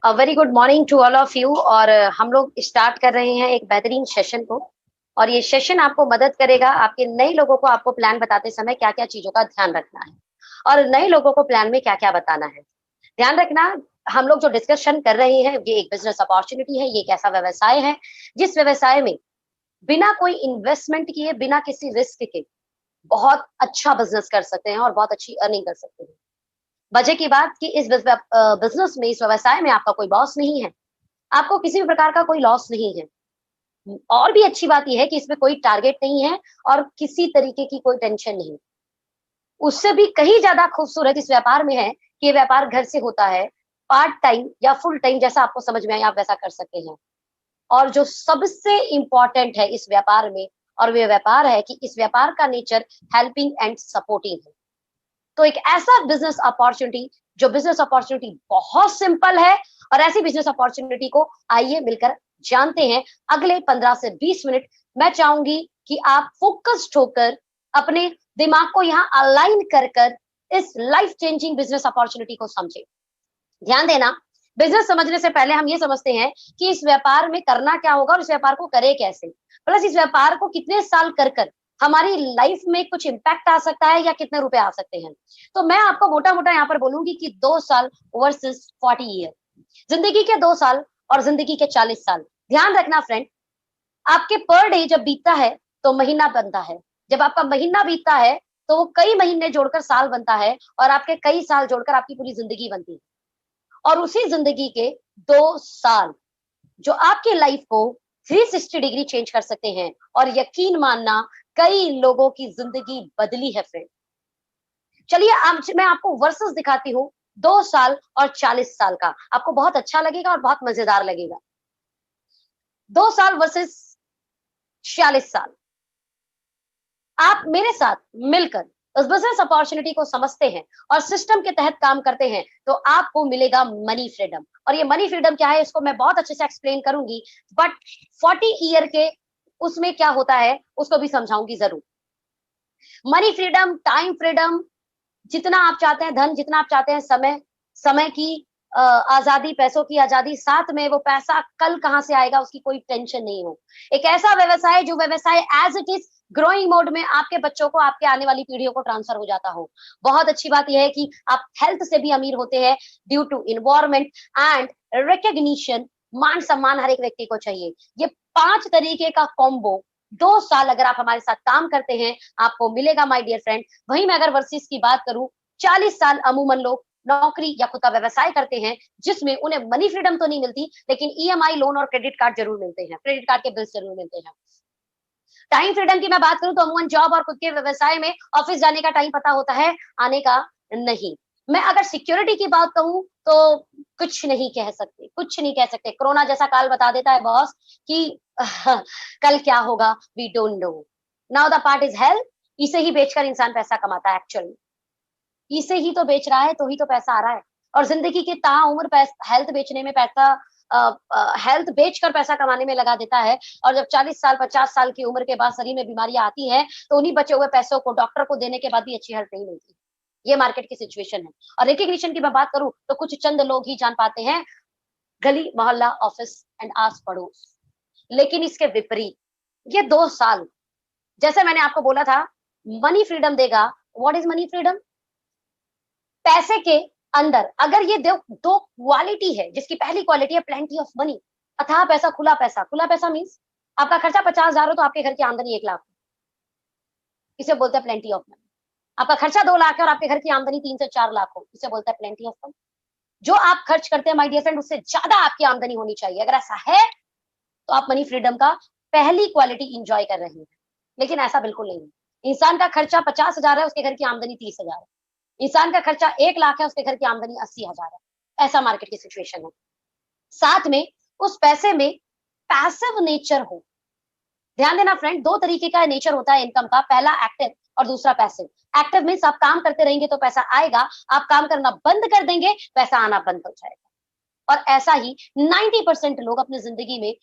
Very good morning to all of you. और हम लोग स्टार्ट कर रहे हैं एक बेहतरीन सेशन को। और ये सेशन आपको मदद करेगा आपके नए लोगों को आपको प्लान बताते समय क्या क्या चीजों का ध्यान रखना है और नए लोगों को प्लान में क्या क्या बताना है। ध्यान रखना, हम लोग जो डिस्कशन कर रहे हैं ये एक बिजनेस अपॉर्चुनिटी है। ये एक ऐसा व्यवसाय है जिस व्यवसाय में बिना कोई इन्वेस्टमेंट किए, बिना किसी रिस्क के बहुत अच्छा बिजनेस कर सकते हैं और बहुत अच्छी अर्निंग कर सकते हैं। वजह की बात कि इस बिजनेस में, इस व्यवसाय में आपका कोई बॉस नहीं है, आपको किसी भी प्रकार का कोई लॉस नहीं है। और भी अच्छी बात यह है कि इसमें कोई टारगेट नहीं है और किसी तरीके की कोई टेंशन नहीं। उससे भी कहीं ज्यादा खूबसूरत इस व्यापार में है कि ये व्यापार घर से होता है। पार्ट टाइम या फुल टाइम जैसा आपको समझ में आए आप वैसा कर सकते हैं। और जो सबसे इंपॉर्टेंट है इस व्यापार में, और वे व्यापार है कि इस व्यापार का नेचर हेल्पिंग एंड सपोर्टिंग है। तो एक ऐसा बिजनेस अपॉर्चुनिटी, जो बिजनेस अपॉर्चुनिटी बहुत सिंपल है, और ऐसी बिजनेस अपॉर्चुनिटी को आइए मिलकर जानते हैं। अगले 15 से 20 मिनट मैं चाहूंगी कि आप फोकस्ड होकर अपने दिमाग को यहाँ अलाइन कर कर इस लाइफ चेंजिंग बिजनेस अपॉर्चुनिटी को समझें। ध्यान देना, बिजनेस समझने से पहले हम ये समझते हैं कि इस व्यापार में करना क्या होगा और इस व्यापार को करे कैसे, प्लस इस व्यापार को कितने साल कर कर हमारी लाइफ में कुछ इम्पैक्ट आ सकता है या कितने रुपए आ सकते हैं। तो मैं आपको मोटा मोटा यहाँ पर बोलूंगी कि 2 साल वर्सेस 40 ईयर, जिंदगी के 2 साल और जिंदगी के 40 साल। ध्यान रखना फ्रेंड, आपके पर डे जब बीतता है तो महीना बनता है, जब आपका महीना बीतता है तो वो कई महीने जोड़कर साल बनता है, और आपके कई साल जोड़कर आपकी पूरी जिंदगी बनती है। और उसी जिंदगी के 2 साल जो आपके लाइफ को 360 डिग्री चेंज कर सकते हैं। और यकीन मानना, कई लोगों की जिंदगी बदली है फ्रेंड। चलिए अब मैं आपको वर्सेस दिखाती हूँ, 2 साल और 40 साल का। आपको बहुत अच्छा लगेगा और बहुत मजेदार लगेगा। 2 साल वर्सेस 46 साल। आप मेरे साथ मिलकर उस बिजनेस अपॉर्चुनिटी को समझते हैं और सिस्टम के तहत काम करते हैं तो आपको मिलेगा मनी फ्रीडम। और ये मनी फ्रीडम क्या है इसको मैं बहुत अच्छे से एक्सप्लेन करूंगी, बट 40 ईयर के उसमें क्या होता है उसको भी समझाऊंगी जरूर। मनी फ्रीडम, टाइम फ्रीडम, जितना आप चाहते हैं धन, जितना आप चाहते हैं समय, समय की आजादी, पैसों की आजादी, साथ में वो पैसा कल कहां से आएगा उसकी कोई टेंशन नहीं हो। एक ऐसा व्यवसाय जो व्यवसाय as it is growing mode में आपके बच्चों को, आपके आने वाली पीढ़ियों को ट्रांसफर हो जाता हो। बहुत अच्छी बात यह है कि आप हेल्थ से भी अमीर होते हैं due to environment and recognition. मान सम्मान हर एक व्यक्ति को चाहिए। ये 5 तरीके का कॉम्बो 2 साल अगर आप हमारे साथ काम करते हैं आपको मिलेगा माय डियर फ्रेंड। वहीं मैं अगर वर्सेस की बात करूं, 40 साल अमूमन लोग नौकरी या खुद का व्यवसाय करते हैं जिसमें उन्हें मनी फ्रीडम तो नहीं मिलती, लेकिन ईएमआई लोन और क्रेडिट कार्ड जरूर मिलते हैं, क्रेडिट कार्ड के बिल्स जरूर मिलते हैं। टाइम फ्रीडम की मैं बात करूं तो अमूमन जॉब और खुद के व्यवसाय में ऑफिस जाने का टाइम पता होता है, आने का नहीं। मैं अगर सिक्योरिटी की बात कहूं तो कुछ नहीं कह सकते, कुछ नहीं कह सकते। कोरोना जैसा काल बता देता है बॉस कि कल क्या होगा, we don't know. Now the part is health. इसे ही बेचकर इंसान पैसा कमाता है एक्चुअली, इसे ही तो बेच रहा है तो ही तो पैसा आ रहा है। और जिंदगी के ताउम्र हेल्थ बेचने में पैसा, हेल्थ बेचकर पैसा कमाने में लगा देता है। और जब 40 साल 50 साल की उम्र के बाद शरीर में बीमारियां आती है तो उन्हीं बचे हुए पैसों को डॉक्टर को देने के बाद भी अच्छी हेल्थ नहीं मिलती। ये मार्केट की सिचुएशन है। और रिकग्निशन की मैं बात करूं तो कुछ चंद लोग ही जान पाते हैं, गली मोहल्ला ऑफिस एंड आस पड़ोस। लेकिन इसके विपरीत ये 2 साल, जैसे मैंने आपको बोला था, मनी फ्रीडम देगा। What is money freedom? पैसे के अंदर अगर ये दो क्वालिटी है, जिसकी पहली क्वालिटी है प्लेंटी ऑफ मनी, अथाह पैसा, खुला पैसा। खुला पैसा मीन्स आपका खर्चा 50,000 हो तो आपके घर की आमदनी 1 लाख, इसे बोलते हैं प्लेंटी ऑफ मनी। आपका खर्चा 2 लाख है और आपके घर की आमदनी 3 से 4 लाख हो, इसे बोलते हैं प्लेंटी ऑफ मनी। जो आप खर्च करते हैं माय डियर फ्रेंड उससे ज्यादा आपकी आमदनी होनी चाहिए। अगर ऐसा है तो आप मनी फ्रीडम का पहली क्वालिटी इंजॉय कर रहे हैं। लेकिन ऐसा बिल्कुल नहीं है। इंसान का खर्चा 50,000 है, उसके घर की आमदनी 30,000 है। इंसान का खर्चा 1 लाख है, उसके घर की आमदनी 80,000 है। ऐसा मार्केट की सिचुएशन है। साथ में उस पैसे में पैसिव नेचर हो। ध्यान देना फ्रेंड, 2 तरीके का नेचर होता है इनकम का, पहला एक्टिव और दूसरा पैसिव। एक्टिव मीन्स आप काम करते रहेंगे तो पैसा आएगा, आप काम करना बंद कर देंगे पैसा आना बंद हो जाएगा। और ऐसा ही 90% लोग अपनी जिंदगी में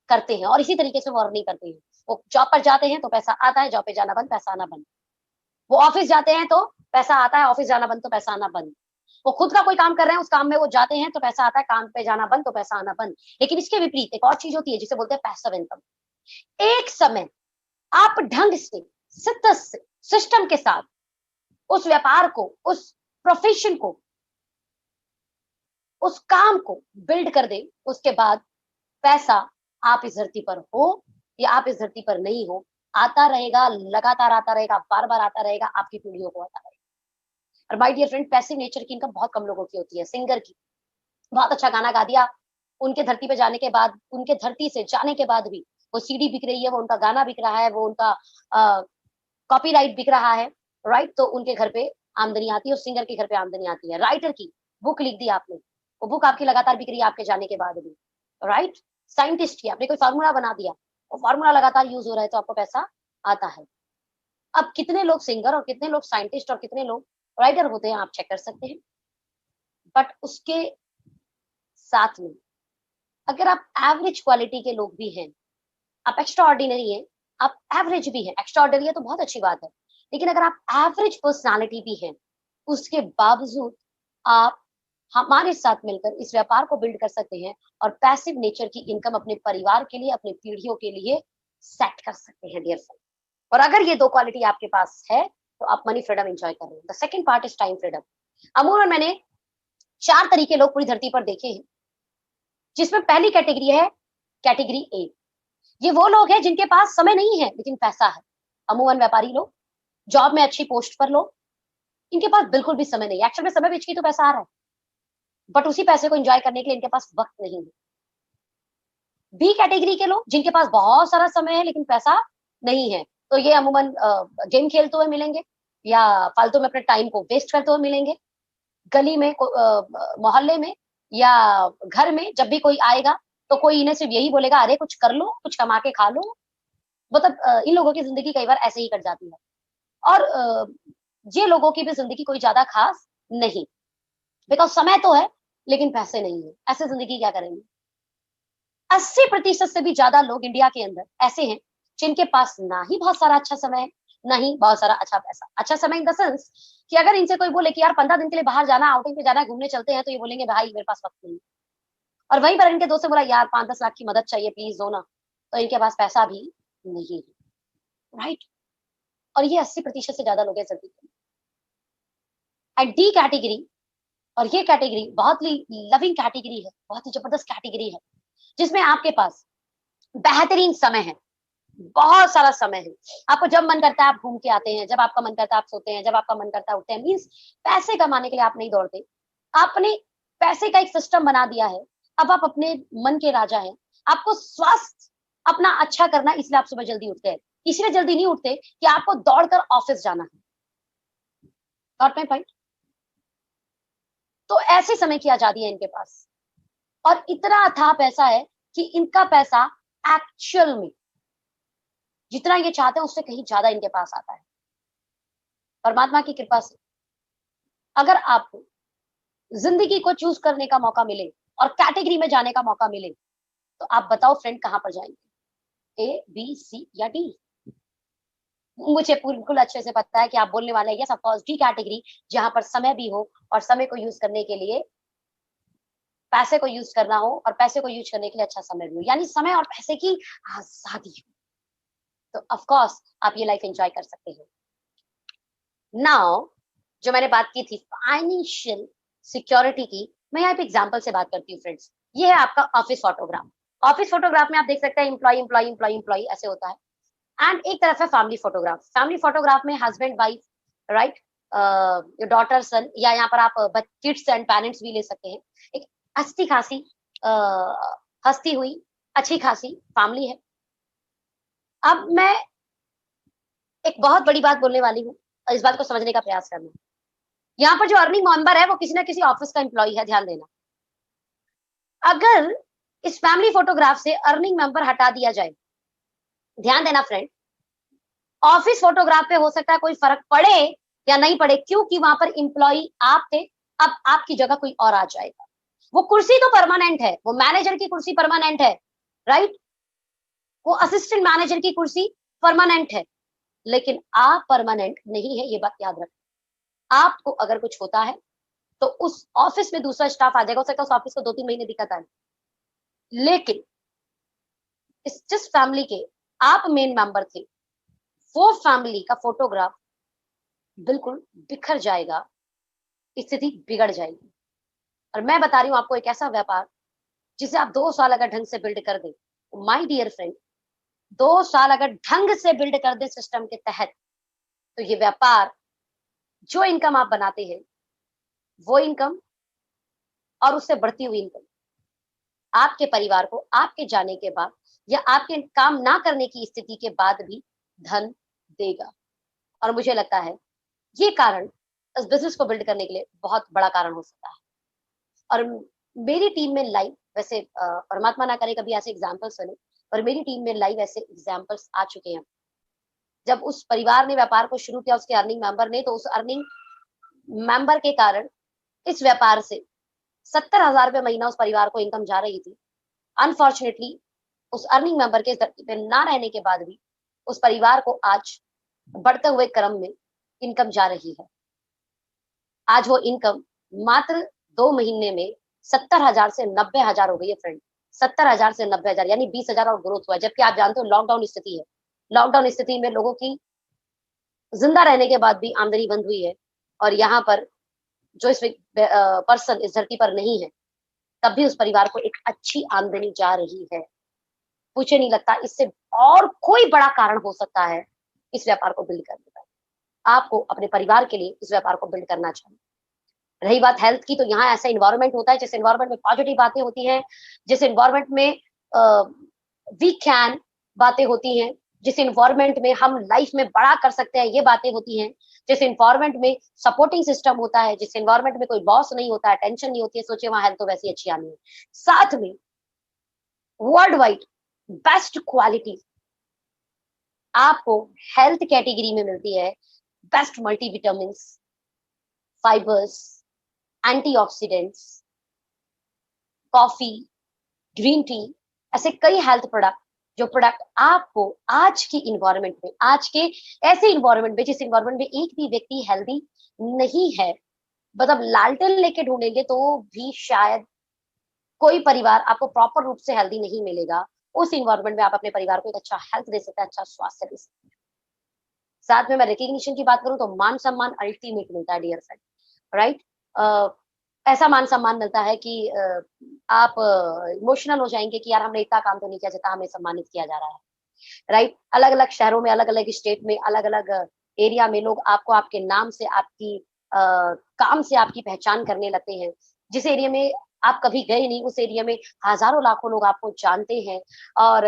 करते हैं और इसी तरीके से वो अर्निंग करते हैं। वो जॉब पर जाते हैं तो पैसा आता है, जॉब पे जाना बंद, पैसा आना बंद। वो ऑफिस जाते हैं तो पैसा आता है, ऑफिस जाना बंद तो पैसा आना बंद। वो खुद का कोई काम कर रहे हैं, उस काम में वो जाते हैं तो पैसा आता है, काम पे जाना बंद तो पैसा आना बंद। लेकिन इसके विपरीत एक और चीज होती है जिसे बोलते हैं पैसिव इनकम। एक समय आप ढंग से, शिद्दत से, सिस्टम के साथ उस व्यापार को, उस प्रोफेशन को, उस काम को बिल्ड कर दे, उसके बाद पैसा, आप इस धरती पर हो या आप इस धरती पर नहीं हो, आता रहेगा, लगातार आता रहेगा, बार-बार आता रहेगा, आपकी पीढ़ियों को आता रहेगा। और my dear friend, passive nature की इनकम बहुत कम लोगों की होती है। सिंगर की बहुत अच्छा गाना गा दिया, उनके धरती पे जाने के बाद, उनके धरती से जाने के बाद भी वो सीडी बिक रही है, वो उनका गाना बिक रहा है, वो उनका कॉपीराइट बिक रहा है, राइट? तो उनके घर पे आमदनी आती है, उस सिंगर के घर पे आमदनी आती है। राइटर की बुक लिख दी आपने, वो बुक आपकी लगातार बिक रही है आपके जाने के बाद भी, राइट? साइंटिस्ट की आपने कोई फार्मूला बना दिया, वो फार्मूला लगातार यूज हो रहा है तो आपको पैसा आता है। अब कितने लोग सिंगर और कितने लोग साइंटिस्ट और कितने लोग राइटर होते हैं, आप चेक कर सकते हैं। बट उसके साथ में अगर आप एवरेज क्वालिटी के लोग भी हैं, आप एक्स्ट्रा ऑर्डिनरी हैं, आप एवरेज भी हैं, एक्स्ट्रा ऑर्डिनरी है तो बहुत अच्छी बात है। लेकिन अगर आप एवरेज पर्सनालिटी भी हैं, उसके बावजूद आप हमारे साथ मिलकर इस व्यापार को बिल्ड कर सकते हैं और पैसिव नेचर की इनकम अपने परिवार के लिए, अपनी पीढ़ियों के लिए सेट कर सकते हैं डियर फ्रेंड। और अगर ये दो क्वालिटी आपके पास है तो आप मनी फ्रीडम एंजॉय कर रहे हैं। The second part is time freedom. अमूमन मैंने 4 तरीके लोग पूरी धरती पर देखे हैं, जिसमें पहली कैटेगरी है कैटेगरी ए। ये वो लोग हैं जिनके पास समय नहीं है लेकिन पैसा है। अमूमन व्यापारी लोग, जॉब में अच्छी पोस्ट पर लोग, इनके पास बिल्कुल भी समय नहीं है। एक्चुअल में समय बेच के तो पैसा आ रहा है, बट उसी पैसे को एंजॉय करने के लिए इनके पास वक्त नहीं है। बी कैटेगरी के लोग जिनके पास बहुत सारा समय है लेकिन पैसा नहीं है, तो ये अमूमन गेम खेलते हुए मिलेंगे या फालतू में अपने टाइम को वेस्ट करते हुए मिलेंगे। गली में, मोहल्ले में या घर में जब भी कोई आएगा तो कोई इन्हें सिर्फ यही बोलेगा, अरे कुछ कर लो, कुछ कमा के खा लो। मतलब इन लोगों की जिंदगी कई बार ऐसे ही कट जाती है। और ये लोगों की भी जिंदगी कोई ज्यादा खास नहीं, बिकॉज समय तो है लेकिन पैसे नहीं है। ऐसे जिंदगी क्या करेंगे? 80% से भी ज्यादा लोग इंडिया के अंदर ऐसे हैं जिनके पास ना ही बहुत सारा अच्छा समय है, ना ही बहुत सारा अच्छा पैसा। अच्छा समय इन द सेंस कि अगर इनसे कोई बोले कि यार 15 दिन के लिए बाहर जाना, आउटिंग पे जाना है, घूमने चलते हैं, तो ये बोलेंगे भाई मेरे पास वक्त नहीं है। और वहीं पर इनके दोस्त से बोला यार 5-10 लाख की मदद चाहिए, प्लीज दो ना, तो इनके पास पैसा भी नहीं है, राइट? और ये 80% से ज्यादा लोग हैं इस धरती पे। एंड डी कैटेगरी, और ये कैटेगरी बहुत ही लविंग कैटेगरी है, बहुत ही जबरदस्त कैटेगरी है, जिसमें आपके पास बेहतरीन समय है, बहुत सारा समय है। आपको जब मन करता है आप घूम के आते हैं, जब आपका मन करता है आप सोते हैं, जब आपका मन करता है उठते हैं। मीन्स पैसे कमाने के लिए आप नहीं दौड़ते, आपने पैसे का एक सिस्टम बना दिया है। अब आप अपने मन के राजा हैं। आपको स्वास्थ्य अपना अच्छा करना, इसलिए आप सुबह जल्दी उठते हैं। इसलिए जल्दी नहीं उठते कि आपको दौड़कर ऑफिस जाना है। Got my point? तो ऐसे समय की आजादी है इनके पास, और इतना अथाह पैसा है कि इनका पैसा एक्चुअल में जितना ये चाहते हैं उससे कहीं ज्यादा इनके पास आता है, परमात्मा की कृपा से। अगर आपको जिंदगी को चूज करने का मौका मिले और कैटेगरी में जाने का मौका मिले, तो आप बताओ फ्रेंड कहां पर जाएंगे? ए, बी, सी या डी? मुझे बिल्कुल अच्छे से पता है कि आप बोलने वाले हैं yes of course D category, जहां पर समय भी हो और समय को यूज करने के लिए पैसे को यूज करना हो, और पैसे को यूज करने के लिए अच्छा समय भी हो, यानी समय और पैसे की आजादी हो। तो ऑफ कोर्स आप ये लाइफ एंजॉय कर सकते हैं। नाउ जो मैंने बात की थी फाइनेंशियल सिक्योरिटी की, मैं यहाँ पे एग्जांपल से बात करती हूँ फ्रेंड्स। ये है आपका ऑफिस फोटोग्राफ। ऑफिस फोटोग्राफ में आप देख सकते हैं एम्प्लॉय एम्प्लॉय एम्प्लॉय एम्प्लॉय ऐसे होता है। एंड एक तरफ है फैमिली फोटोग्राफ। फैमिली फोटोग्राफ में हस्बैंड वाइफ, राइट, डॉटर सन, या यहाँ पर आप किड्स एंड पेरेंट्स भी ले सकते हैं। एक हंसती खासी, हंसती हुई अच्छी खासी फैमिली है। अब मैं एक बहुत बड़ी बात बोलने वाली हूँ और इस बात को समझने का प्रयास करना। यहाँ पर जो अर्निंग मेंबर है वो किसी ना किसी ऑफिस का एम्प्लॉय है, ध्यान देना। अगर इस फैमिली फोटोग्राफ से अर्निंग मेंबर हटा दिया जाए, ध्यान देना फ्रेंड, ऑफिस फोटोग्राफ पे हो सकता है कोई फर्क पड़े या नहीं पड़े, क्योंकि वहां पर एम्प्लॉय आप थे, अब आपकी जगह कोई और आ जाएगा। वो कुर्सी तो परमानेंट है, वो मैनेजर की कुर्सी परमानेंट है, राइट, वो असिस्टेंट मैनेजर की कुर्सी परमानेंट है, लेकिन आप परमानेंट नहीं है, ये बात याद रखें। आपको अगर कुछ होता है तो उस ऑफिस में दूसरा स्टाफ आ जाएगा, हो सकता है उस ऑफिस को 2-3 महीने दिक्कत आए। लेकिन इस जिस फैमिली के आप मेन मेंबर थे, वो फैमिली का फोटोग्राफ बिल्कुल बिखर जाएगा, स्थिति बिगड़ जाएगी। और मैं बता रही हूँ आपको एक ऐसा व्यापार जिसे आप 2 साल अगर ढंग से बिल्ड कर दें, माय डियर फ्रेंड, 2 साल अगर ढंग से बिल्ड कर दें सिस्टम के तहत, तो ये व्यापार जो इनकम आप बनाते हैं, वो इनकम और उससे बढ़ती हुई इनकम आपके परिवार को आपके जाने के बाद या आपके काम ना करने की स्थिति के बाद भी धन देगा। और मुझे लगता है ये कारण इस बिज़नेस को बिल्ड करने के लिए बहुत बड़ा कारण हो सकता है। और मेरी टीम में लाइव वैसे परमात्मा ना करे कभी ऐसे एग्जाम्पल्स बने, पर मेरी टीम में लाइव ऐसे एग्जाम्पल्स आ चुके हैं। जब उस परिवार ने व्यापार को शुरू किया, उसके अर्निंग मेंबर ने, तो उस अर्निंग मेंबर के कारण इस व्यापार से 70,000 रुपए महीना उस परिवार को इनकम जा रही थी। अनफॉर्चुनेटली उस अर्निंग मेंबर के इस धरती पे ना रहने के बाद भी उस परिवार को आज बढ़ते हुए क्रम में इनकम जा रही है। आज वो इनकम मात्र 2 महीने में 70,000 से 90,000 हो गई है फ्रेंड। 70,000 से 90,000 यानी 20,000 और ग्रोथ हुआ है। जबकि आप जानते हो लॉकडाउन स्थिति है। लॉकडाउन स्थिति में लोगों की जिंदा रहने के बाद भी आमदनी बंद हुई है, और यहाँ पर जो इस पर्सन इस धरती पर नहीं है, तब भी उस परिवार को एक अच्छी आमदनी जा रही है। मुझे नहीं लगता इससे और कोई बड़ा कारण हो सकता है इस व्यापार को बिल्ड करने का। आपको अपने परिवार के लिए इस व्यापार को बिल्ड करना चाहिए। रही बात हेल्थ की, तो यहाँ ऐसा इन्वायरमेंट होता है जिस इन्वायरमेंट में पॉजिटिव बातें होती हैं, जिस इन्वायरमेंट में वी कैन बातें होती हैं, जिस इन्वायरमेंट में हम लाइफ में बड़ा कर सकते हैं ये बातें होती हैं, जिस इन्वायरमेंट में सपोर्टिंग सिस्टम होता है, जिस इन्वायरमेंट में कोई बॉस नहीं होता है, टेंशन नहीं होती है, सोचिए वहां हेल्थ तो वैसी अच्छी आनी है। साथ में वर्ल्ड वाइड बेस्ट क्वालिटी आपको हेल्थ कैटेगरी में मिलती है। Best multivitamin, fibres, antioxidants, coffee, green tea, ऐसे कई हेल्थ प्रोडक्ट, जो प्रोडक्ट आपको आज की इन्वायरमेंट में, आज के ऐसे इन्वायरमेंट में जिस इन्वायरमेंट में एक भी व्यक्ति हेल्दी नहीं है, मतलब लालटेन लेके ढूंढेंगे तो भी शायद कोई परिवार आपको प्रॉपर रूप से हेल्दी नहीं मिलेगा। उस इन्वायरमेंट में आप अपने परिवार को एक अच्छा हेल्थ दे सकते हैं, अच्छा स्वास्थ्य दे सकते हैं। साथ में मैं रिकग्निशन की बात करूं तो मान सम्मान अल्टीमेट मिलता है डियर फ्रेंड, राइट। ऐसा मान सम्मान मिलता है कि आप इमोशनल हो जाएंगे कि यार हमने इतना काम तो नहीं किया जितना हमें सम्मानित किया जा रहा है, राइट। अलग अलग शहरों में, अलग अलग स्टेट में, अलग अलग एरिया में लोग आपको आपके नाम से, आपकी काम से आपकी पहचान करने लगते हैं। जिस एरिया में आप कभी गए नहीं, उस एरिया में हजारों लाखों लोग आपको जानते हैं, और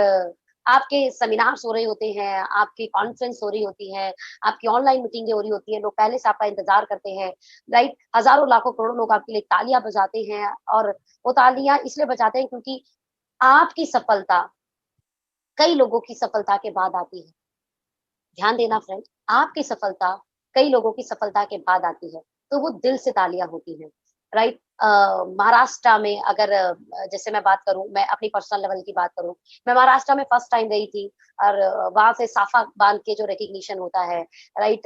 आपके सेमिनार्स हो रहे होते हैं, आपकी कॉन्फ्रेंस हो रही होती है, आपकी ऑनलाइन मीटिंगें हो रही होती है, लोग पहले से आपका इंतजार करते हैं, राइट। हजारों लाखों करोड़ों लोग आपके लिए तालियां बजाते हैं, और वो तालियां इसलिए बजाते हैं क्योंकि आपकी सफलता कई लोगों की सफलता के बाद आती है। ध्यान देना फ्रेंड, आपकी सफलता कई लोगों की सफलता के बाद आती है, तो वो दिल से तालियां होती हैं, राइट। महाराष्ट्र में अगर जैसे मैं बात करूं, मैं अपनी पर्सनल लेवल की बात करूं, मैं महाराष्ट्र में फर्स्ट टाइम गई थी, और वहां से साफा बांध के जो रिकग्निशन होता है, राइट,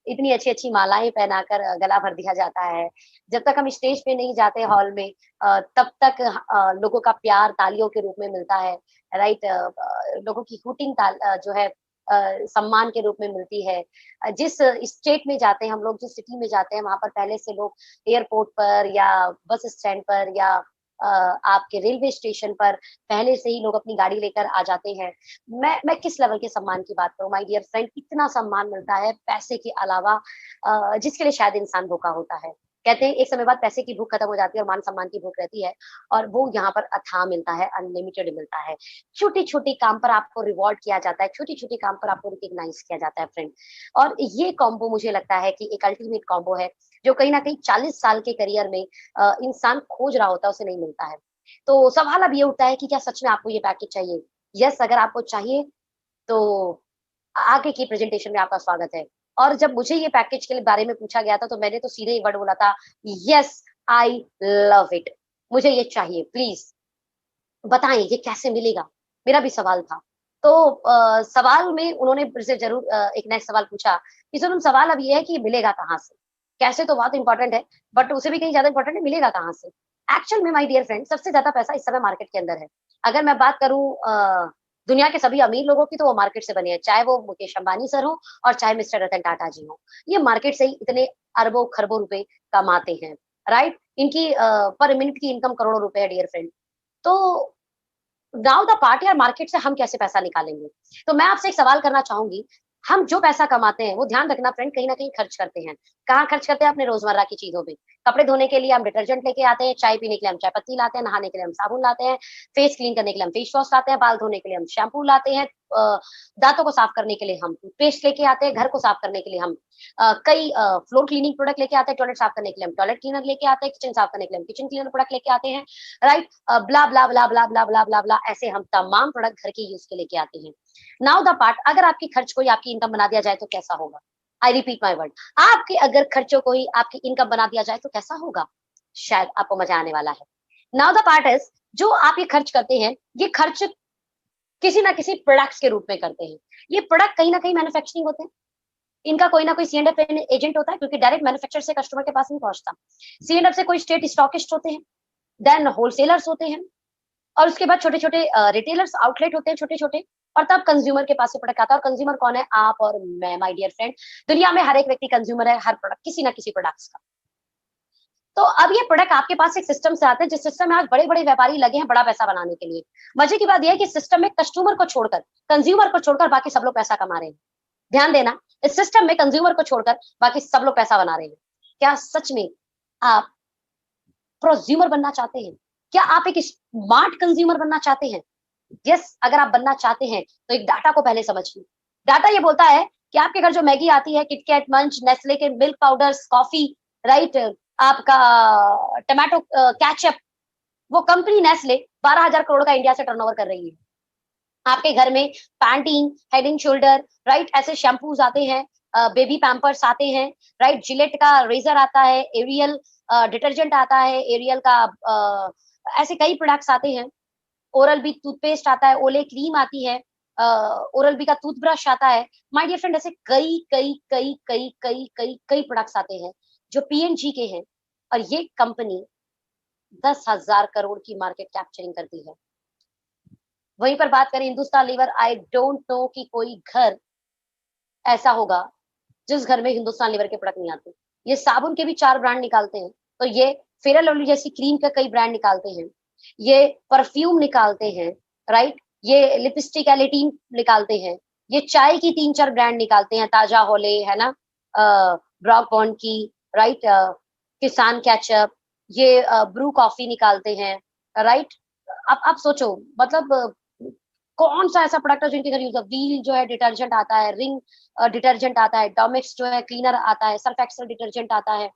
इतनी अच्छी अच्छी मालाएं पहनाकर गला भर दिया जाता है। जब तक हम स्टेज पे नहीं जाते हॉल में, तब तक लोगों का प्यार तालियों के रूप में मिलता है, राइट। लोगों की हुटिंग जो है सम्मान के रूप में मिलती है। जिस स्टेट में जाते हैं हम लोग, जिस सिटी में जाते हैं, वहां पर पहले से लोग एयरपोर्ट पर या बस स्टैंड पर या आपके रेलवे स्टेशन पर पहले से ही लोग अपनी गाड़ी लेकर आ जाते हैं। मैं किस लेवल के सम्मान की बात करूं माय डियर फ्रेंड, इतना सम्मान मिलता है पैसे के अलावा, जिसके लिए शायद इंसान भूखा होता है। कहते हैं एक समय बाद पैसे की भूख खत्म हो जाती है और मान सम्मान की भूख रहती है, और वो यहाँ पर अथाह मिलता है, अनलिमिटेड मिलता है। छोटे छोटे काम पर आपको रिवॉर्ड किया जाता है, छोटे छोटे काम पर आपको रिकग्नाइज किया जाता है फ्रेंड। और ये कॉम्बो मुझे लगता है कि एक अल्टीमेट कॉम्बो है, जो कहीं ना कहीं 40 साल के करियर में इंसान खोज रहा होता है, उसे नहीं मिलता है। तो सवाल अब ये उठता है कि क्या सच में आपको ये पैकेज चाहिए? यस, अगर आपको चाहिए तो आगे की प्रेजेंटेशन में आपका स्वागत है। और जब मुझे ये पैकेज के बारे में पूछा गया था, तो मैंने तो सीधे ही वर्ड बोला था, यस, आई लव इट। मुझे ये चाहिए, प्लीज बताएं ये कैसे मिलेगा? मेरा भी सवाल था। तो सवाल में उन्होंने फिर से जरूर एक नेक्स्ट सवाल पूछा कि सुन, सवाल अब ये है कि ये मिलेगा कहाँ से? कैसे तो बहुत इंपॉर्टेंट है, बट उसे भी कहीं ज्यादा इंपॉर्टेंट है, मिलेगा कहाँ से? एक्चुअल में माय डियर फ्रेंड, सबसे ज्यादा पैसा इस समय मार्केट के अंदर है। अगर मैं बात करूं दुनिया के सभी अमीर लोगों की, तो वो मार्केट से बने हैं, चाहे वो मुकेश अंबानी सर हो और चाहे मिस्टर रतन टाटा जी हो। ये मार्केट से ही इतने अरबों खरबों रुपए कमाते हैं, राइट? इनकी पर मिनट की इनकम करोड़ों रुपए है डियर फ्रेंड। तो नाउ द पार्ट, यार मार्केट से हम कैसे पैसा निकालेंगे? तो मैं आपसे एक सवाल करना चाहूंगी। हम जो पैसा कमाते हैं वो ध्यान रखना फ्रेंड, कहीं ना कहीं खर्च करते हैं। कहाँ खर्च करते हैं? अपने रोजमर्रा की चीजों पे। कपड़े धोने के लिए हम डिटर्जेंट लेके आते हैं, चाय पीने के लिए हम चाय पत्ती लाते हैं, नहाने के लिए हम साबुन लाते हैं, फेस क्लीन करने के लिए हम फेस वॉश लाते हैं, बाल धोने के लिए हम शैम्पू लाते हैं, दांतों को साफ करने के लिए हम पेस्ट लेके आते हैं, घर को साफ करने के लिए हम कई फ्लोर क्लीनिंग प्रोडक्ट लेके आते हैं, टॉयलेट साफ करने के लिए हम टॉयलेट क्लीनर लेके आते हैं, किचन साफ करने के लिए हम किचन क्लीनर प्रोडक्ट लेके आते हैं, राइट? ब्ला ब्ला ब्ला ब्ला ब्ला ब्ला ब्ला ब्ला, ऐसे हम तमाम प्रोडक्ट घर के यूज के लेके आते हैं। नाउ द पार्ट, अगर आपकी खर्च को ही आपकी इनकम बना दिया जाए तो कैसा होगा? आई रिपीट माई वर्ड, आपके अगर खर्चों को ही आपकी इनकम बना दिया जाए तो कैसा होगा? शायद आपको मजा आने वाला है। नाउ द पार्ट इज, जो आप ये खर्च करते हैं, ये खर्च किसी ना किसी प्रोडक्ट्स के रूप में करते हैं। ये प्रोडक्ट कहीं ना कहीं मैन्युफैक्चरिंग होते हैं, इनका कोई ना कोई सी एंड एफ एजेंट होता है, क्योंकि डायरेक्ट मैन्युफैक्चर से कस्टमर के पास नहीं पहुंचता। सी एंड एफ से कोई स्टेट स्टॉकिस्ट होते हैं, देन होलसेलर्स होते हैं, और उसके बाद छोटे छोटे रिटेलर्स आउटलेट होते हैं, छोटे छोटे, और तब कंज्यूमर के पास से प्रोडक्ट आता है। और कंज्यूमर कौन है? आप और मैं, माय डियर फ्रेंड। दुनिया में हर एक व्यक्ति कंज्यूमर है, हर प्रोडक्ट, किसी ना किसी प्रोडक्ट्स का। तो अब ये प्रोडक्ट आपके पास एक सिस्टम से आते हैं, जिस सिस्टम में आज बड़े बड़े व्यापारी लगे हैं बड़ा पैसा बनाने के लिए। मजे की बात यह है कि सिस्टम में कस्टमर को छोड़कर, कंज्यूमर को छोड़कर बाकी सब लोग पैसा कमा रहे हैं। ध्यान देना, इस सिस्टम में कंज्यूमर को छोड़कर बाकी सब लोग पैसा बना रहे हैं। क्या सच में आप प्रोज्यूमर बनना चाहते हैं? क्या आप एक स्मार्ट कंज्यूमर बनना चाहते हैं? यस, अगर आप बनना चाहते हैं तो एक डाटा को पहले समझिए। डाटा ये बोलता है कि आपके घर जो मैगी आती है, किटकैट, मंच, नेस्ले के मिल्क पाउडर्स, कॉफी, राइट, आपका टमाटो केचप, वो कंपनी नेस्ले 12,000 करोड़ का इंडिया से टर्नओवर कर रही है। आपके घर में Pantene, head and shoulder, right, ऐसे शैम्पूज आते हैं, बेबी पैम्पर्स आते हैं, राइट, जिलेट का रेजर आता है, एरियल डिटर्जेंट आता है, एरियल का ऐसे कई प्रोडक्ट्स आते हैं। ओरल बी टूथपेस्ट आता है, ओले क्रीम आती है, ओरल बी का टूथब्रश आता है। माय डियर फ्रेंड, ऐसे कई कई कई कई कई कई कई प्रोडक्ट्स आते हैं जो पीएनजी के हैं, और ये कंपनी 10,000 करोड़ की मार्केट कैप्चरिंग करती है। वहीं पर बात करें Hindustan Lever, I don't know कि कोई घर ऐसा होगा जिस घर में हिंदुस्तान लीवर के प्रोडक्ट नहीं आते। ये साबुन के भी 4 ब्रांड निकालते हैं, तो ये फेयर एंड लवली जैसी क्रीम का कई ब्रांड निकालते हैं, ये परफ्यूम निकालते हैं, राइट, ये लिपस्टिक एलिटीन निकालते हैं, ये चाय की 3-4 ब्रांड निकालते हैं, ताजा होले है ना, ब्रॉक बॉन्ड की, राइट, किसान केचप, ये ब्रू कॉफी निकालते हैं, राइट। अब आप सोचो, मतलब कौन सा ऐसा प्रोडक्ट है जिनके घर यूज, व्हील जो है डिटर्जेंट आता है, रिंग डिटर्जेंट आता है, डोमेक्स जो है क्लीनर आता है, सर्फ एक्सेल डिटर्जेंट आता है।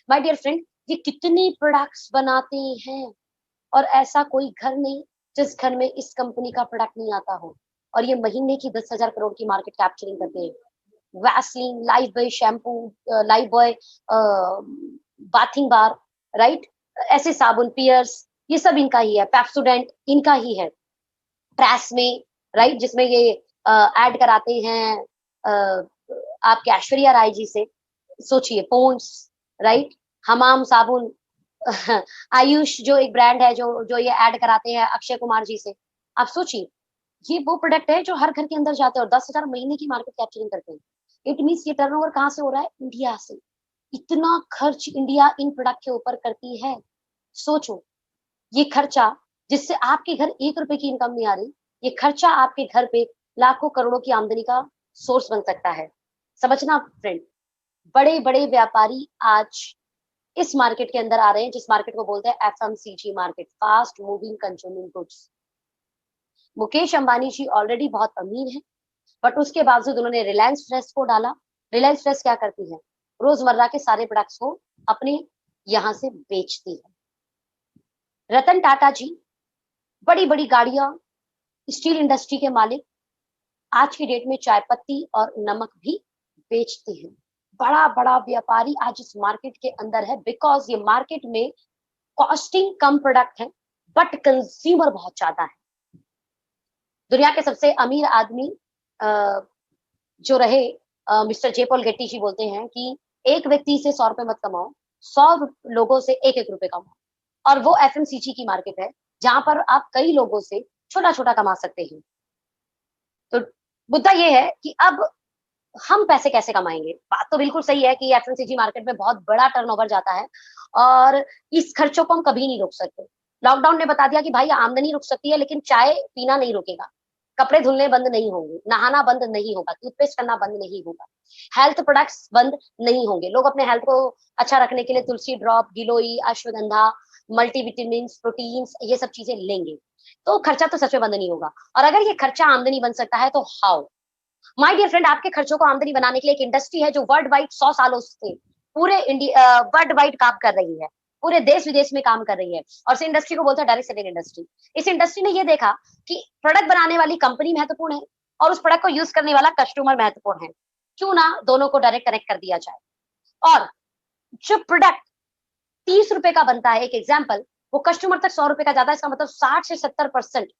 माय डियर फ्रेंड, ये कितनी प्रोडक्ट्स बनाते हैं, और ऐसा कोई घर नहीं जिस घर में इस कंपनी का प्रोडक्ट नहीं आता हो। और ये महीने की 10,000 करोड़ की मार्केट कैप्चरिंग करते हैं। Vaseline, life boy shampoo, life boy bathing bar, right, ऐसे साबुन, पियर्स, ये सब इनका ही है, पेप्सोडेंट इनका ही है, प्रेस में, राइट, जिसमें ये ऐड कराते हैं आपके ऐश्वर्या राय जी से। सोचिए, पॉन्ड्स, राइट, हमाम साबुन, आयुष जो एक ब्रांड है, जो जो ये ऐड कराते हैं अक्षय कुमार जी से। आप सोचिए, ये वो प्रोडक्ट है जो हर घर के अंदर जाते हैं और 10,000 महीने की मार्केट कैप्चरिंग करते हैं। इट मीन्स ये टर्नओवर कहाँ से हो रहा है? इंडिया से। इतना खर्च इंडिया इन प्रोडक्ट के ऊपर करती है। सोचो, ये खर्चा जिससे आपके घर 1 रुपए की इनकम नहीं आ रही, ये खर्चा आपके घर पे लाखों करोड़ों की आमदनी का सोर्स बन सकता है। समझना फ्रेंड, बड़े बड़े व्यापारी आज इस मार्केट के अंदर आ रहे हैं, जिस मार्केट को बोलते हैं FMCG market, fast moving consuming goods. Mukesh Ambani ji already बहुत अमीर हैं, बट उसके बावजूद उन्होंने रिलायंस फ्रेश को डाला। रिलायंस फ्रेश क्या करती है? रोजमर्रा के सारे प्रोडक्ट्स को अपने यहाँ से बेचती है। रतन टाटा जी बड़ी बड़ी गाड़ियां, स्टील इंडस्ट्री के मालिक, आज की डेट में चाय पत्ती और नमक भी बेचते हैं। बड़ा बड़ा व्यापारी आज इस मार्केट के अंदर है, बिकॉज ये मार्केट में कॉस्टिंग कम प्रोडक्ट है, बट कंज्यूमर बहुत ज्यादा है। दुनिया के सबसे अमीर आदमी जो रहे, मिस्टर जे पॉल गेट्टी जी बोलते हैं कि एक व्यक्ति से 100 रुपए मत कमाओ, 100 लोगों से 1-1 रुपए कमाओ। और वो एफएमसीजी की मार्केट है जहां पर आप कई लोगों से छोटा छोटा कमा सकते हैं। तो मुद्दा ये है कि अब हम पैसे कैसे कमाएंगे। बात तो बिल्कुल सही है कि एफएमसीजी मार्केट में बहुत बड़ा टर्नओवर जाता है और इस खर्चों को हम कभी नहीं रोक सकते। लॉकडाउन ने बता दिया कि भाई आमदनी रुक सकती है लेकिन चाय पीना नहीं रुकेगा, कपड़े धुलने बंद नहीं होंगे, नहाना बंद नहीं होगा, टूथपेस्ट करना बंद नहीं होगा, हेल्थ प्रोडक्ट्स बंद नहीं होंगे। लोग अपने हेल्थ को अच्छा रखने के लिए tulsi drop, giloy, ashwagandha, multivitamin, proteins, ये सब चीजें लेंगे। तो खर्चा तो सच में बंद नहीं होगा। और अगर ये खर्चा आमदनी बन सकता है तो हाउ। माय डियर फ्रेंड, आपके खर्चों को आमदनी बनाने के लिए एक इंडस्ट्री है जो वर्ल्ड वाइड 100 सालों से पूरे इंडिया वर्ल्ड वाइड काम कर रही है, पूरे देश विदेश में काम कर रही है। और इस इंडस्ट्री को बोलते हैं डायरेक्ट सेलिंग इंडस्ट्री। इस इंडस्ट्री ने ये देखा कि प्रोडक्ट बनाने वाली कंपनी महत्वपूर्ण है और उस प्रोडक्ट को यूज करने वाला कस्टमर महत्वपूर्ण है। क्यों ना दोनों को डायरेक्ट कनेक्ट कर दिया जाए। और जो प्रोडक्ट 30 रुपए का बनता है, एक एग्जाम्पल, वो कस्टमर तक 100 रुपए का जाता है। इसका मतलब 60 से 70%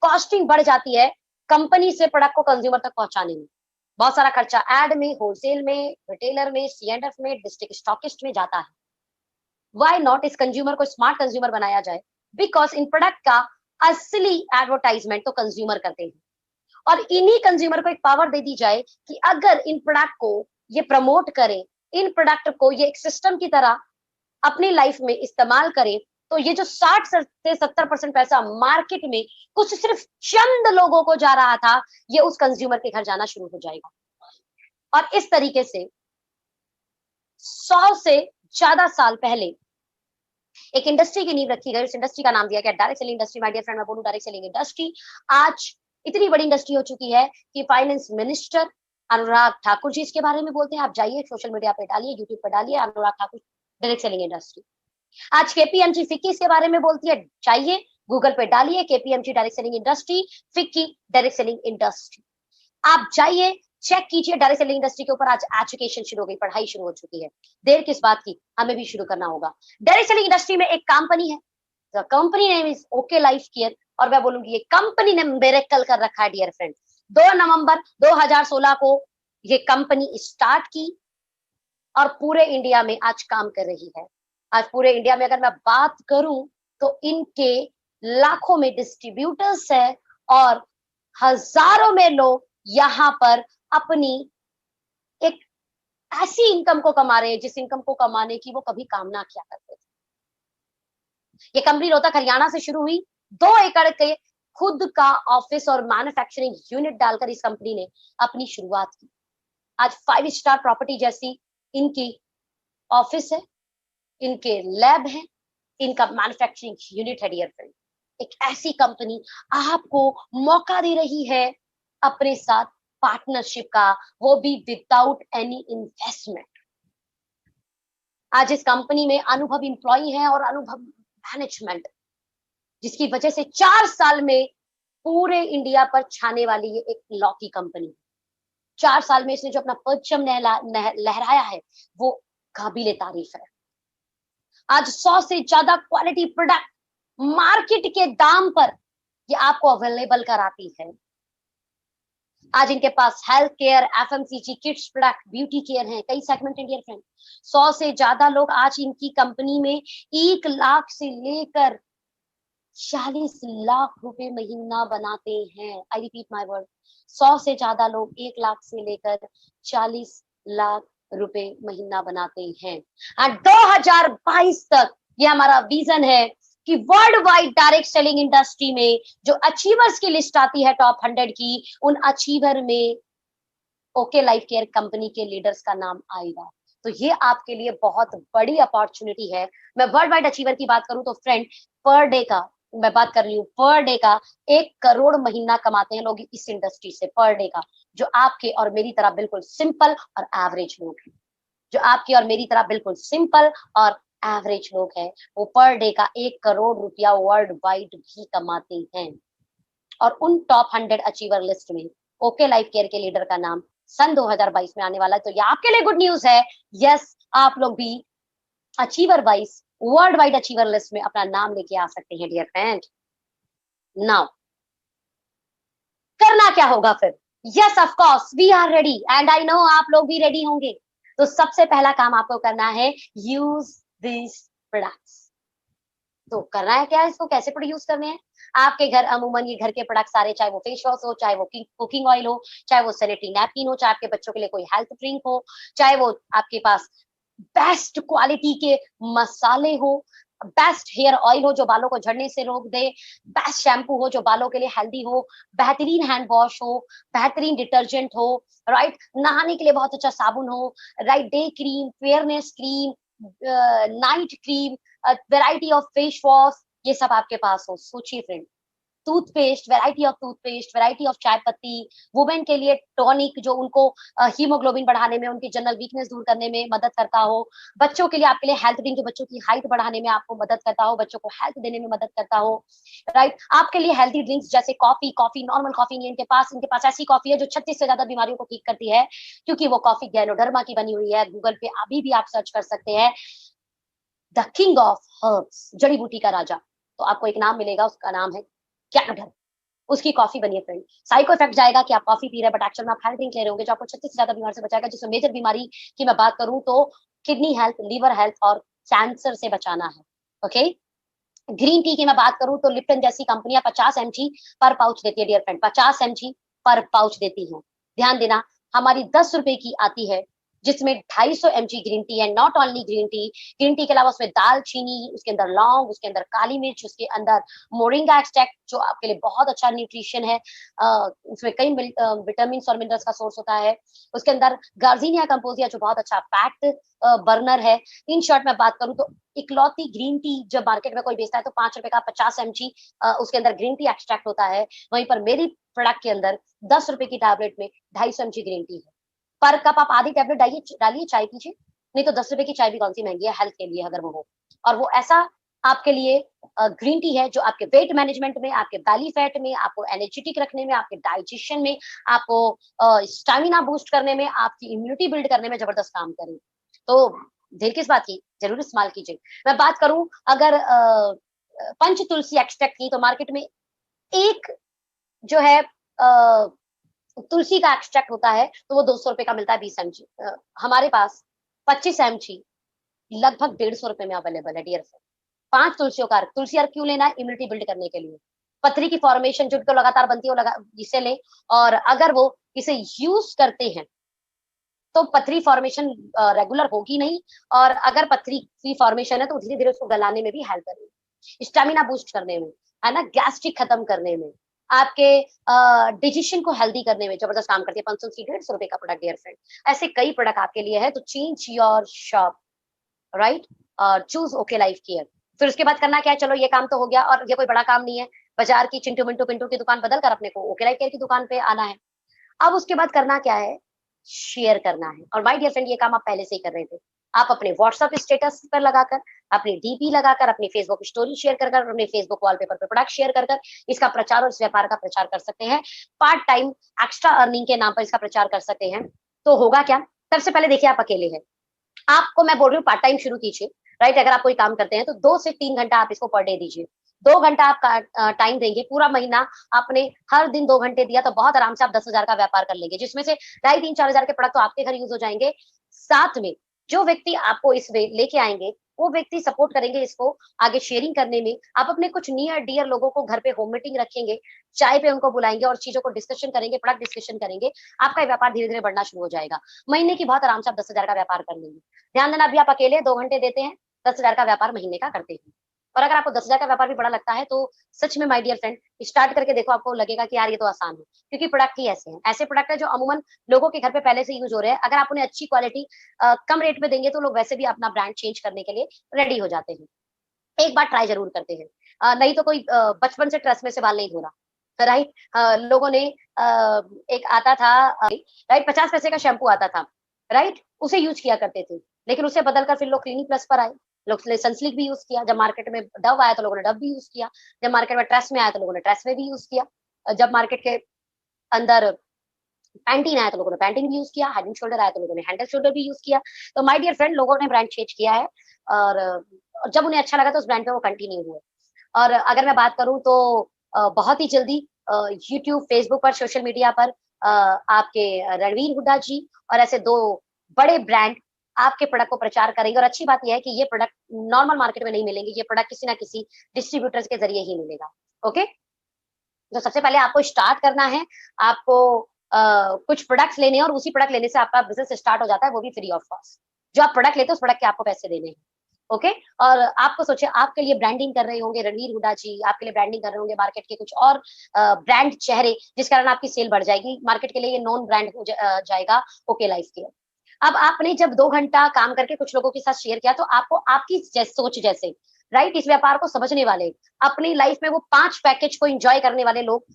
कॉस्टिंग बढ़ जाती है कंपनी से प्रोडक्ट को कंज्यूमर तक पहुंचाने में। बहुत सारा खर्चा एड में, होलसेल में, रिटेलर में, सीएंडएफ में, डिस्ट्रिक्ट स्टॉकिस्ट में जाता है। व्हाई नॉट इस कंज्यूमर को स्मार्ट कंज्यूमर बनाया जाए। बिकॉज इन प्रोडक्ट का असली एडवर्टाइजमेंट तो कंज्यूमर करते हैं और इन्हीं कंज्यूमर को एक पावर दे दी जाए कि अगर इन प्रोडक्ट को ये प्रमोट करें, इन प्रोडक्ट को ये एक सिस्टम की तरह अपनी लाइफ में इस्तेमाल करें, तो ये जो 60 से 70% पैसा मार्केट में कुछ सिर्फ चंद लोगों को जा रहा था, ये उस कंज्यूमर के घर जाना शुरू हो जाएगा। और इस तरीके से 100 से ज्यादा साल पहले एक इंडस्ट्री की नींव रखी गई। उस इंडस्ट्री का नाम दिया गया direct selling industry. My dear friend, मैं बोलूं डायरेक्ट सेलिंग इंडस्ट्री आज इतनी बड़ी इंडस्ट्री हो चुकी है कि फाइनेंस मिनिस्टर अनुराग ठाकुर जी इसके बारे में बोलते हैं। आप जाइए सोशल मीडिया पे डालिए, यूट्यूब पे डालिए, Anurag Thakur direct selling industry. आज केपीएमजी फिक्की इसके बारे में बोलती है, चाहिए गूगल पे डालिए KPMG direct selling industry, FICCI direct selling industry. आप जाइए चेक कीजिए। डायरेक्ट सेलिंग इंडस्ट्री के ऊपर आज एजुकेशन शुरू हो गई, पढ़ाई शुरू हो चुकी है। देर किस बात की, हमें भी शुरू करना होगा। डायरेक्ट सेलिंग इंडस्ट्री में एक कंपनी है, the company name is okay life care. और मैं बोलूंगी ये कंपनी ने मिरेकल कर रखा है डियर फ्रेंड। 2 नवंबर 2016 को ये कंपनी स्टार्ट की और पूरे इंडिया में आज काम कर रही है। आज पूरे इंडिया में अगर मैं बात करूं तो इनके लाखों में डिस्ट्रीब्यूटर्स है और हजारों में लोग यहाँ पर अपनी एक ऐसी इनकम को कमा रहे हैं जिस इनकम को कमाने की वो कभी कामना किया करते थे। ये कंपनी रोहतक हरियाणा से शुरू हुई। 2 एकड़ के खुद का ऑफिस और मैन्युफैक्चरिंग यूनिट डालकर इस कंपनी ने अपनी शुरुआत की। आज 5 स्टार प्रॉपर्टी जैसी इनकी ऑफिस है, इनके लैब है, इनका मैन्युफैक्चरिंग यूनिट है डियर फ्रेंड। एक ऐसी कंपनी आपको मौका दे रही है अपने साथ पार्टनरशिप का, वो भी विदाउट एनी इन्वेस्टमेंट। आज इस कंपनी में अनुभवी इंप्लॉई हैं और अनुभव मैनेजमेंट, जिसकी वजह से 4 साल में पूरे इंडिया पर छाने वाली ये एक लौकी कंपनी। 4 साल में इसने जो अपना परचम लहराया है वो काबिले तारीफ है। आज 100 से ज्यादा क्वालिटी प्रोडक्ट मार्केट के दाम पर ये आपको अवेलेबल कराती है। आज इनके पास health care, FMCG, kids product, beauty care है, कई सेगमेंट इंडियन फ्रेंड। 100 से ज्यादा लोग आज इनकी कंपनी में 1 लाख से लेकर 40 लाख रुपए महीना बनाते हैं। आई रिपीट माय वर्ड, 100 से ज्यादा लोग 1 लाख से लेकर 40 लाख रुपए महीना बनाते हैं। और 2022 तक ये हमारा विजन है कि world wide direct selling industry में जो अचीवर्स की लिस्ट आती है टॉप 100 की, उन अचीवर में ओके लाइफ केयर कंपनी के लीडर्स का नाम आएगा। तो ये आपके लिए बहुत बड़ी अपॉर्चुनिटी है। मैं वर्ल्ड वाइड अचीवर की बात करूं तो फ्रेंड, पर डे का मैं बात कर रही हूँ, पर डे का 1 करोड़ महीना कमाते हैं लोग इस इंडस्ट्री से, पर डे का। जो आपके और मेरी तरह बिल्कुल सिंपल और एवरेज लोग हैं, जो आपकी और मेरी तरह बिल्कुल सिंपल और एवरेज लोग हैं, वो पर डे का 1 करोड़ रुपया वर्ल्ड वाइड भी कमाते हैं। और उन टॉप 100 अचीवर लिस्ट में ओके लाइफ केयर के लीडर का नाम सन 2022 में आने वाला है। तो ये आपके लिए गुड न्यूज है। यस, आप लोग भी achiever wise world wide achiever list में अपना नाम लेके आ सकते हैं डियर फ्रेंड। नाउ करना क्या होगा फिर? Yes of course we are ready and I know आप लोग भी रेडी होंगे। तो सबसे पहला काम आपको करना है, यूज दिस प्रोडक्ट्स। तो करना है क्या, इसको कैसे प्रोड्यूस यूज करने हैं? आपके घर अमूमन ये घर के प्रोडक्ट सारे, चाहे वो फेस वॉश हो, चाहे वो कुकिंग ऑयल हो, चाहे वो सैनिटरी नैपकिन हो, चाहे आपके बच्चों के लिए कोई हेल्थ ड्रिंक हो, चाहे वो आपके पास बेस्ट क्वालिटी के मसाले हो, बेस्ट हेयर ऑयल हो जो बालों को झड़ने से रोक दे, बेस्ट शैम्पू हो जो बालों के लिए हेल्दी हो, बेहतरीन हैंड वॉश हो, बेहतरीन डिटर्जेंट हो, राइट, नहाने के लिए बहुत अच्छा साबुन हो, right, day cream, fairness cream, night cream, variety of face wash, ये सब आपके पास हो। सोचिए friend, toothpaste, variety of toothpaste, variety of चाय पत्ती, वुमेन के लिए टॉनिक जो उनको हीमोग्लोबिन बढ़ाने में, उनकी जनरल वीकनेस दूर करने में मदद करता हो, बच्चों के लिए आपके लिए हेल्थ ड्रिंक जो बच्चों की हाइट बढ़ाने में आपको मदद करता हो, बच्चों को हेल्थ देने में मदद करता हो, राइट। आपके लिए हेल्थी ड्रिंक्स जैसे कॉफी, कॉफी नॉर्मल कॉफी नहीं, इनके पास ऐसी कॉफी है जो 36 से ज्यादा बीमारियों को ठीक करती है, क्योंकि वो कॉफी गैनोडर्मा की बनी हुई है। गूगल पे अभी भी आप सर्च कर सकते हैं, द किंग ऑफ हर्ब्स, जड़ी बूटी का राजा, तो आपको एक नाम मिलेगा, उसका नाम है गैनोडर्मा। उसकी कॉफी बनी है फ्रेंड। साइको इफेक्ट जाएगा कि आप कॉफी पी रहे हैं, बट एक्चुअल में आप हेल्थ ड्रिंक ले रहे होंगे जो आपको 36 से ज्यादा बीमारी से बचाएगा, जिसमें मेजर बीमारी की मैं बात करूं तो किडनी हेल्थ, लीवर हेल्थ और कैंसर से बचाना है। ओके, ग्रीन टी की मैं बात करूं तो लिप्टन जैसी कंपनियां 50 mg पर पाउच देती है डियर फ्रेंड, 50 mg पर पाउच देती है। ध्यान देना, हमारी 10 रुपए की आती है जिसमें 250 mg ग्रीन टी है। Not only green tea, green tea के अलावा उसमें दालचीनी, उसके अंदर लौंग, उसके अंदर काली मिर्च, उसके अंदर मोरिंगा एक्सट्रैक्ट जो आपके लिए बहुत अच्छा न्यूट्रिशन है, उसमें कई विटामिन और मिनरल्स का सोर्स होता है। उसके अंदर गार्जिनिया कंपोजिया जो बहुत अच्छा फैट बर्नर है। इन शॉर्ट में बात करूं तो इकलौती ग्रीन टी जब मार्केट में कोई बेचता है तो 5 रुपए का 50 mg उसके अंदर ग्रीन टी एक्सट्रैक्ट होता है। वहीं पर मेरी प्रोडक्ट के अंदर 10 रुपए की टैबलेट में 250 mg ग्रीन टी है। पर कप आप आधी टैबलेट डालिए, चाय कीजिए, नहीं तो 10 रुपए की चाय भी कौन सी महंगी है हेल्थ के लिए अगर वो हो। और वो ऐसा आपके लिए ग्रीन टी है जो आपके वेट मैनेजमेंट में, आपके बैली फैट में, आपको एनर्जेटिक रखने में, आपके डाइजेशन में, आपको स्टैमिना बूस्ट करने में, आपकी इम्यूनिटी बिल्ड करने में जबरदस्त काम करे। तो देर किस बात की, जरूर इस्तेमाल कीजिए। मैं बात करूं अगर पंच तुलसी एक्सट्रैक्ट की, तो मार्केट में एक जो है तुलसी का एक्सट्रैक्ट होता है तो वो 200 रुपए का मिलता है 20 mg। हमारे पास 25 mg लगभग 150 रुपए में अवेलेबल है डियर फ्रेंड। 5 तुलसियों का, तुलसी अर्क क्यों लेना है? इम्यूनिटी बिल्ड करने के लिए। पथरी की फॉर्मेशन जो लगातार बनती है वो इसे लें, और अगर वो इसे यूज करते हैं तो पथरी फॉर्मेशन रेगुलर होगी नहीं, और अगर पथरी की फॉर्मेशन है तो धीरे धीरे उसको गलाने में भी हेल्प करेगी, स्टेमिना बूस्ट करने में, है ना, गैस्ट्रिक खत्म करने में, आपके डिजेशन को हेल्दी करने में जबरदस्त काम करती है। 500 की 150 रुपए का प्रोडक्ट डियर फ्रेंड। ऐसे कई प्रोडक्ट आपके लिए है, तो चेंज योर शॉप, राइट, और चूज ओके लाइफ केयर। फिर उसके बाद करना क्या है, चलो ये काम तो हो गया, और ये कोई बड़ा काम नहीं है, बाजार की चिंटू मिंटू पिंटू की दुकान बदल कर अपने को ओके लाइफ केयर की दुकान पे आना है। अब उसके बाद करना क्या है, शेयर करना है। और माय डियर फ्रेंड, ये काम आप पहले से ही कर रहे थे। आप अपने व्हाट्सएप स्टेटस पर लगाकर, अपनी डीपी लगाकर, अपनी फेसबुक स्टोरी शेयर कर कर, अपने फेसबुक वॉलपेपर पर प्रोडक्ट शेयर कर कर इसका प्रचार और इस व्यापार का प्रचार कर सकते हैं। पार्ट टाइम एक्स्ट्रा अर्निंग के नाम पर इसका प्रचार कर सकते हैं। तो होगा क्या, सबसे पहले देखिए आप अकेले हैं, आपको मैं बोल रही हूँ पार्ट टाइम शुरू कीजिए, राइट। अगर आप कोई काम करते हैं तो 2 से 3 घंटा आप इसको पर डे दीजिए। 2 घंटा आप टाइम देंगे, पूरा महीना आपने हर दिन 2 घंटे दिया, तो बहुत आराम से आप 10,000 का व्यापार कर लेंगे, जिसमें से 2,500-4,000 के प्रोडक्ट तो आपके घर यूज हो जाएंगे। साथ में जो व्यक्ति आपको इस वे लेके आएंगे वो व्यक्ति सपोर्ट करेंगे इसको आगे शेयरिंग करने में। आप अपने कुछ नियर डियर लोगों को घर पे होम मीटिंग रखेंगे, चाय पे उनको बुलाएंगे और चीजों को डिस्कशन करेंगे, प्रोडक्ट डिस्कशन करेंगे। आपका व्यापार धीरे धीरे बढ़ना शुरू हो जाएगा। महीने की बहुत आराम से आप 10,000 का व्यापार कर लेंगे। ध्यान देना, अभी आप अकेले 2 घंटे देते हैं, 10,000 का व्यापार महीने का करते हैं। और अगर आपको 10,000 का व्यापार भी बड़ा लगता है तो सच में माय डियर फ्रेंड स्टार्ट करके देखो, आपको लगेगा कि यार ये तो आसान है, क्योंकि प्रोडक्ट ही ऐसे हैं, ऐसे प्रोडक्ट है जो अमूमन लोगों के घर पे पहले से यूज हो रहे हैं। अगर आप उन्हें अच्छी क्वालिटी कम रेट में देंगे तो लोग वैसे भी अपना ब्रांड चेंज करने के लिए रेडी हो जाते हैं। एक बार ट्राई जरूर करते हैं, नहीं तो कोई बचपन से ट्रस्ट में से बाल नहीं धो रहा, राइट। लोगों ने एक आता था, राइट, 50 पैसे का शैम्पू आता था, राइट, उसे यूज किया करते थे। लेकिन उसे बदलकर फिर लोग क्लिनिक प्लस पर आए, लोग ने सनसिल्क भी यूज किया। जब मार्केट में डव आया तो लोगों ने डव भी यूज किया। जब मार्केट में ट्रेस में आया तो लोगों ने ट्रेस में भी यूज किया। जब मार्केट के अंदर पैंटीन आया तो लोगों ने पैंटीन भी यूज किया। हेड एंड शोल्डर आया तो लोगों ने हैंड एंड शोल्डर भी यूज किया। तो माय डियर फ्रेंड, लोगों ने ब्रांड चेंज किया है, और जब उन्हें अच्छा लगा तो उस ब्रांड पे वो कंटिन्यू हुए। और अगर मैं बात करूं तो बहुत ही जल्दी यूट्यूब, फेसबुक पर, सोशल मीडिया पर आपके रणवीर हुड्डा जी और ऐसे 2 बड़े ब्रांड आपके प्रोडक्ट को प्रचार करेंगे। और अच्छी बात यह है कि ये प्रोडक्ट नॉर्मल मार्केट में नहीं मिलेंगे, ये प्रोडक्ट किसी ना किसी डिस्ट्रीब्यूटर्स के जरिए ही मिलेगा। ओके, तो सबसे पहले आपको स्टार्ट करना है, आपको कुछ प्रोडक्ट्स लेने हैं और उसी प्रोडक्ट लेने से आपका बिजनेस स्टार्ट हो जाता है, वो भी फ्री ऑफ कॉस्ट। जो आप प्रोडक्ट लेते हो उस प्रोडक्ट के आपको पैसे देने हैं। ओके, और आपको सोचिए आपके लिए ब्रांडिंग कर रहे होंगे रणवीर हुड्डा जी, आपके लिए ब्रांडिंग कर रहे होंगे मार्केट के कुछ और ब्रांड चेहरे, जिस कारण आपकी सेल बढ़ जाएगी, मार्केट के लिए ये नॉन ब्रांड हो जाएगा ओके लाइफ केयर। अब आपने जब 2 घंटा काम करके कुछ लोगों के साथ शेयर किया, तो आपको आपकी सोच जैसे, राइट, इस व्यापार को समझने वाले, अपनी लाइफ में वो 5 पैकेज को एंजॉय करने वाले लोग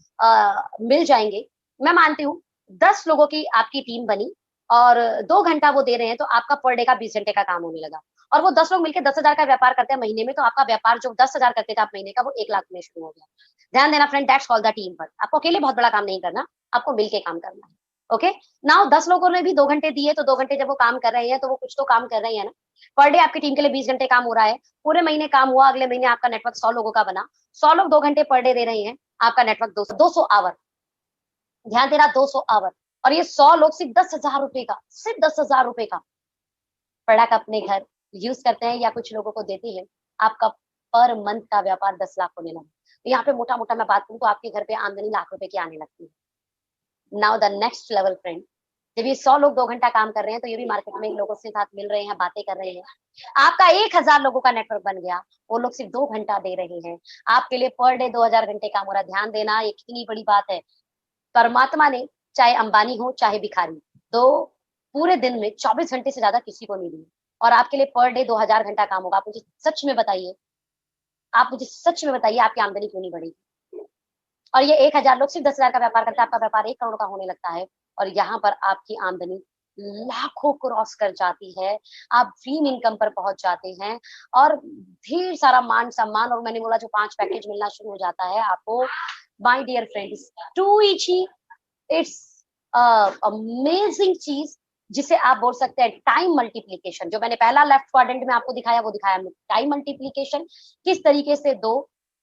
मिल जाएंगे। मैं मानती हूँ 10 लोगों की आपकी टीम बनी और 2 घंटा वो दे रहे हैं, तो आपका पर डे का 20 घंटे का काम होने लगा। और वो 10 लोग मिलकर 10,000 का व्यापार करते हैं महीने में, तो आपका व्यापार जो 10,000 करते थे आप महीने का, वो 1 लाख में शुरू हो गया। ध्यान देना friend, that's called the team work. आपको अकेले बहुत बड़ा काम नहीं करना, आपको मिलके काम करना है। ओके, नाउ 10 लोगों ने भी 2 घंटे दिए, तो 2 घंटे जब वो काम कर रहे हैं, तो वो कुछ तो काम कर रहे हैं ना। पर डे आपकी टीम के लिए 20 घंटे काम हो रहा है, पूरे महीने काम हुआ, अगले महीने आपका नेटवर्क 100 लोगों का बना, 100 लोग 2 घंटे पर डे दे रहे हैं, आपका नेटवर्क 200 आवर। ध्यान देना, 200 आवर। और ये 100 लोग सिर्फ 10,000 रुपए का, सिर्फ 10,000 रुपए का प्रोडक्ट अपने घर यूज करते हैं या कुछ लोगों को देते हैं, आपका पर मंथ का व्यापार 10 लाख होने लगा। तो यहाँ पे मोटा मोटा मैं बात करूँ तो आपके घर पे आमदनी लाख रुपए की आने लगती है। Now the next level friend, जब ये 100 लोग 2 घंटा काम कर रहे हैं, तो ये भी मार्केट में लोगों से साथ मिल रहे हैं, बातें कर रहे हैं। आपका 1,000 लोगों का नेटवर्क बन गया, वो लोग सिर्फ 2 घंटा दे रहे हैं, आपके लिए पर डे 2,000 घंटे काम हो रहा है। ध्यान देना, ये कितनी बड़ी बात है। परमात्मा ने, चाहे अंबानी हो चाहे भिखारी, दो पूरे दिन में 24 घंटे से ज्यादा किसी को नहीं दिए, और आपके लिए पर डे 2,000 घंटा काम होगा। आप मुझे सच में बताइए, आप मुझे सच में बताइए, आपकी आमदनी क्यों नहीं बढ़ेगी? और ये 1,000 लोग सिर्फ 10,000 का व्यापार करते हैं, आपका व्यापार 1 करोड़ का होने लगता है, और यहाँ पर आपकी आमदनी लाखों क्रॉस कर जाती है, आप ड्रीम इनकम पर पहुंच जाते हैं, और ढेर सारा मान सम्मान, और मैंने बोला जो 5 पैकेज मिलना शुरू हो जाता है आपको। माय डियर फ्रेंड्स, टू इची, इट्स अमेजिंग चीज, जिसे आप बोल सकते हैं टाइम मल्टीप्लीकेशन। जो मैंने पहला लेफ्ट क्वाड्रेंट में आपको दिखाया, वो दिखाया टाइम मल्टीप्लीकेशन, किस तरीके से 2